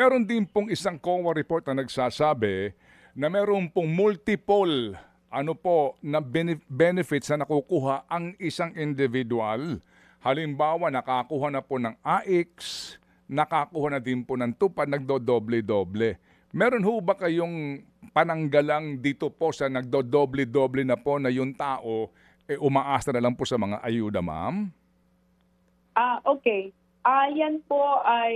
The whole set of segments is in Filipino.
Meron din pong isang COA report na nagsasabi na meron pong multiple na benefits na nakukuha ang isang individual. Halimbawa, nakakuha na po ng AIX, nakakuha na din po ng tupad, nagdodoble-doble. Meron ho ba kayong pananggalang dito po sa nagdodoble-doble na po na yung tao umaasa na lang po sa mga ayuda, ma'am? Okay. Yan po ay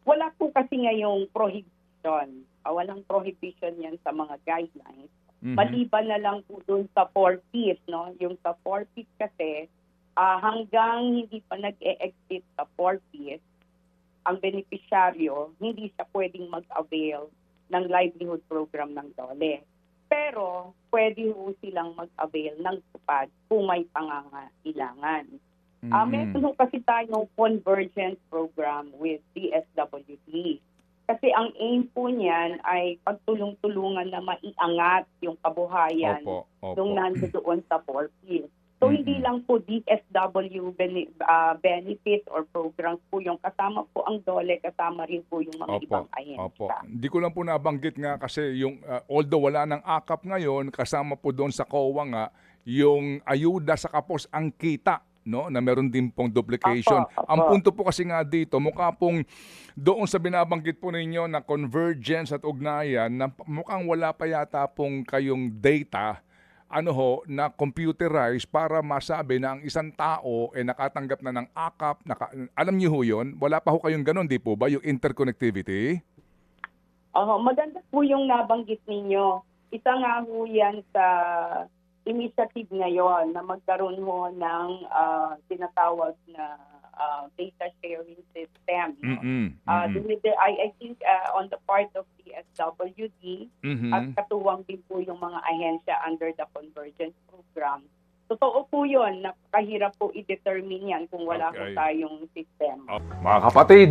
wala po kasi ngayong prohibition. Walang prohibition yan sa mga guidelines. Maliban na lang po dun sa 4Ps, no? Yung sa 4Ps kasi, hanggang hindi pa nag-e-exit sa 4Ps, ang beneficiaryo, hindi siya pwedeng mag-avail ng livelihood program ng DOLE. Pero, pwede po silang mag-avail ng tupad kung may pangangailangan. Meron kasi tayong convergence program with DSWD. Kasi ang aim po niyan ay pagtulong-tulungan na maiangat yung kabuhayan nung nandoon sa 4Ps. So hindi lang po DSW benefits or programs po yung kasama po ang DOLE, kasama rin po yung mga ibang ahensya. Hindi ko lang po nabanggit nga kasi yung although wala ng AKAP ngayon, kasama po doon sa COA nga yung ayuda sa kapos ang kita, no, na meron din pong duplication. Ang punto po kasi nga dito, mukha pong doon sa binabanggit po ninyo na convergence at ugnayan, na mukhang wala pa yata pong kayong data na computerized para masabi na ang isang tao nakatanggap na ng AKAP. Alam niyo ho yun? Wala pa ho kayong ganun, di po ba? Yung interconnectivity? Maganda po yung nabanggit ninyo. Isa nga ho yan sa initiative ngayon na magkaroon ho ng tinatawag na data sharing system. I think on the part of the SWD at katuwang din po yung mga ahensya under the convergence program. Totoo po yun, napakahirap po i-determine yan kung wala po tayong system. Mga kapatid,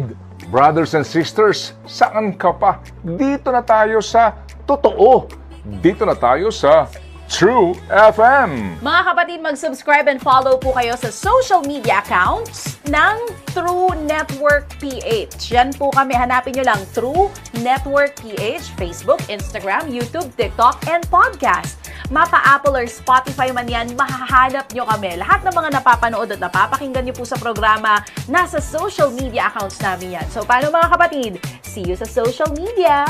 brothers and sisters, saan ka pa? Dito na tayo sa totoo. Dito na tayo sa True FM. Mga kapatid, mag-subscribe and follow po kayo sa social media accounts ng True Network PH. Yan po kami. Hanapin nyo lang True Network PH, Facebook, Instagram, YouTube, TikTok, and podcast. Mapa Apple or Spotify man yan, mahahanap nyo kami. Lahat ng mga napapanood at napapakinggan nyo po sa programa, nasa social media accounts namin yan. So, paano mga kapatid? See you sa social media!